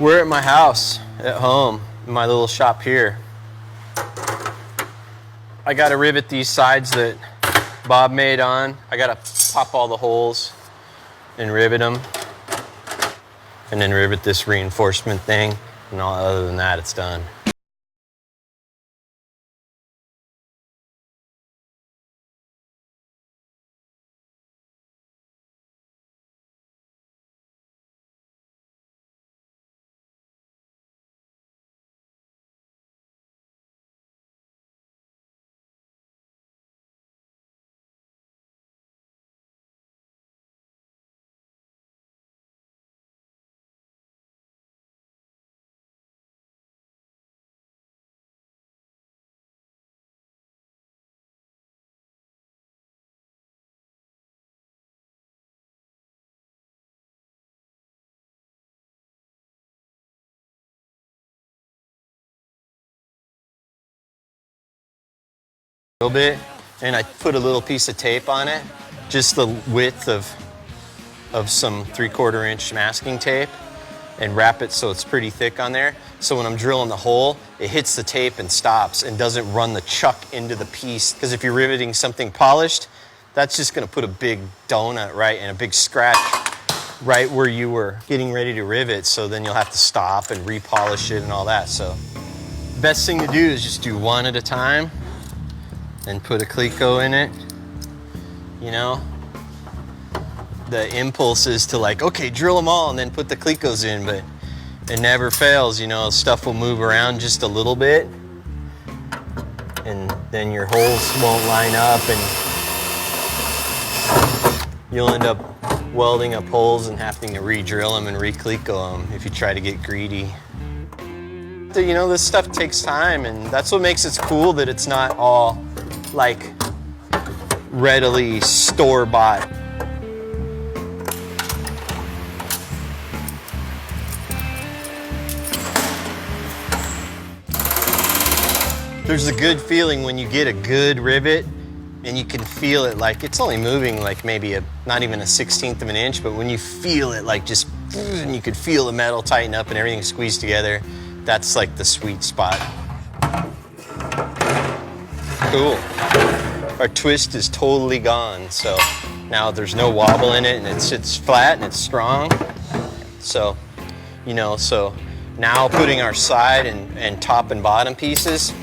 We're at my house at home, in my little shop here. I gotta rivet these sides that Bob made on. I gotta pop all the holes and rivet them. And then rivet this reinforcement thing. And all other than that, it's done. A little bit, and I put a little piece of tape on it, just the width of some 3/4 inch masking tape, and wrap it so it's pretty thick on there. So when I'm drilling the hole, it hits the tape and stops and doesn't run the chuck into the piece. Because if you're riveting something polished, that's just going to put a big donut, right, and a big scratch right where you were getting ready to rivet. So then you'll have to stop and repolish it and all that. So the best thing to do is just do one at a time. And put a cleco in it. You know, the impulse is to like, okay, drill them all and then put the clecos in, but it never fails. You know, stuff will move around just a little bit and then your holes won't line up and you'll end up welding up holes and having to re-drill them and re-cleco them if you try to get greedy. You know, this stuff takes time, and that's what makes it cool, that it's not all like readily store-bought. There's a good feeling when you get a good rivet and you can feel it, like it's only moving like maybe not even a 1/16 of an inch, but when you feel it like just, and you could feel the metal tighten up and everything squeeze together, that's like the sweet spot. Cool. Our twist is totally gone, so now there's no wobble in it and it sits flat and it's strong. So, you know, so now putting our side and top and bottom pieces,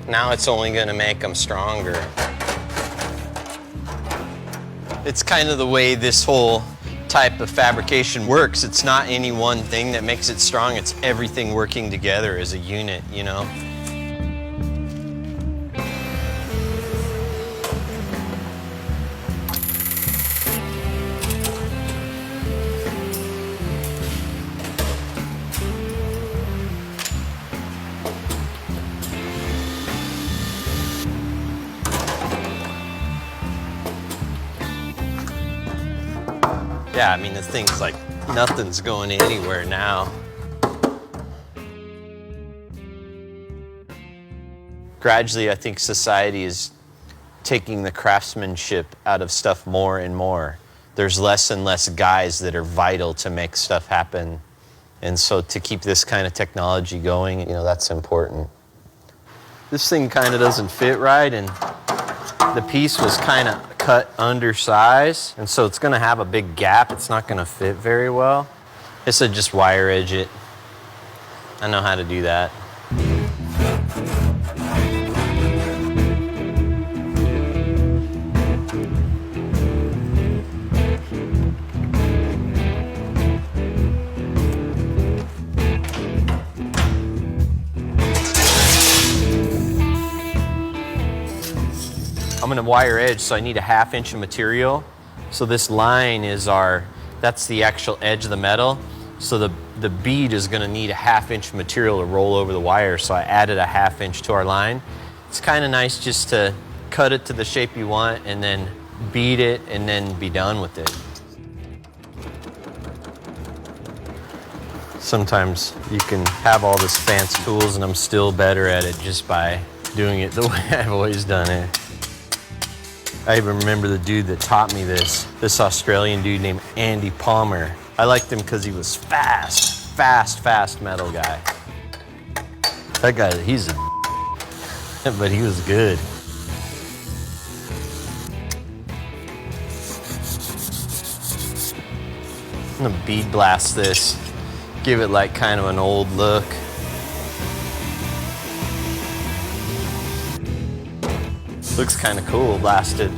now it's only going to make them stronger. It's kind of the way this whole type of fabrication works. It's not any one thing that makes it strong, it's everything working together as a unit, you know. Yeah, I mean, the thing's like, nothing's going anywhere now. Gradually, I think society is taking the craftsmanship out of stuff more and more. There's less and less guys that are vital to make stuff happen. And so to keep this kind of technology going, you know, that's important. This thing kind of doesn't fit right, and the piece was kind of cut undersize, and so it's going to have a big gap. It's not going to fit very well. I said just wire edge it. I know how to do that. I'm gonna wire edge, so I need a 1/2 inch of material. So this line is that's the actual edge of the metal. So the bead is gonna need a 1/2 inch of material to roll over the wire, so I added a 1/2 inch to our line. It's kind of nice just to cut it to the shape you want and then bead it and then be done with it. Sometimes you can have all this fancy tools and I'm still better at it just by doing it the way I've always done it. I even remember the dude that taught me this Australian dude named Andy Palmer. I liked him because he was fast fast metal guy. That guy, he's a but he was good. I'm gonna bead blast this, give it like kind of an old look. Looks kind of cool blasted.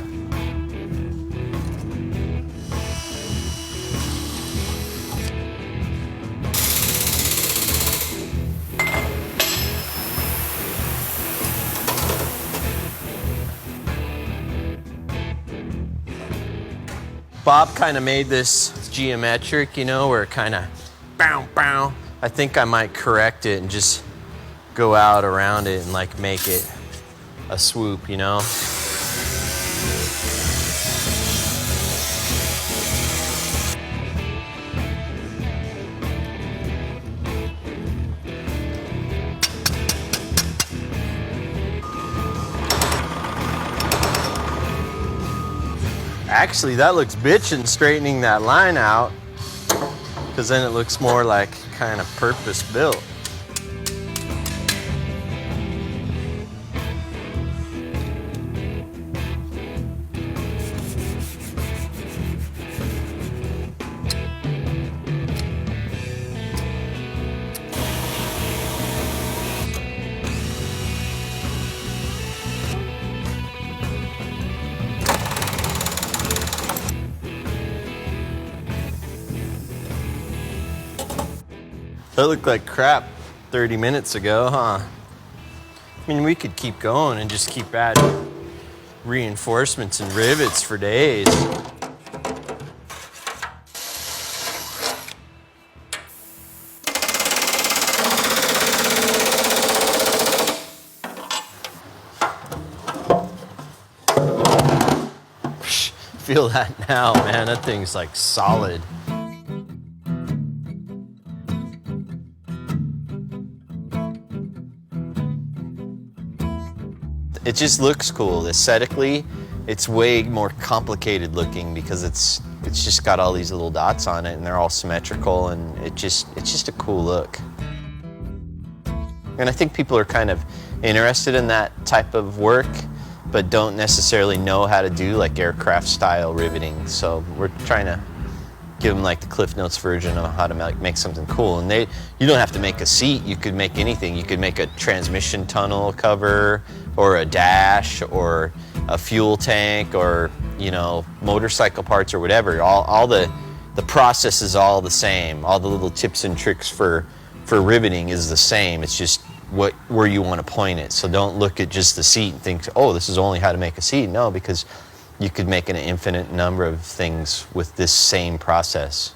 Bob kind of made this geometric, you know, where it kind of bow, bow. I think I might correct it and just go out around it and like make it a swoop, you know? Actually, that looks bitchin' straightening that line out, because then it looks more like kind of purpose built. That looked like crap 30 minutes ago, huh? I mean, we could keep going and just keep adding reinforcements and rivets for days. Feel that now, man. That thing's like solid. It just looks cool. Aesthetically, it's way more complicated looking because it's just got all these little dots on it and they're all symmetrical, and it's just a cool look. And I think people are kind of interested in that type of work, but don't necessarily know how to do like aircraft style riveting. So we're trying to give them like the Cliff Notes version of how to make something cool. And you don't have to make a seat, you could make anything. You could make a transmission tunnel cover, or a dash, or a fuel tank, or, you know, motorcycle parts or whatever. All the process is all the same. All the little tips and tricks for riveting is the same. It's just where you want to point it. So don't look at just the seat and think, oh, this is only how to make a seat. No, because you could make an infinite number of things with this same process.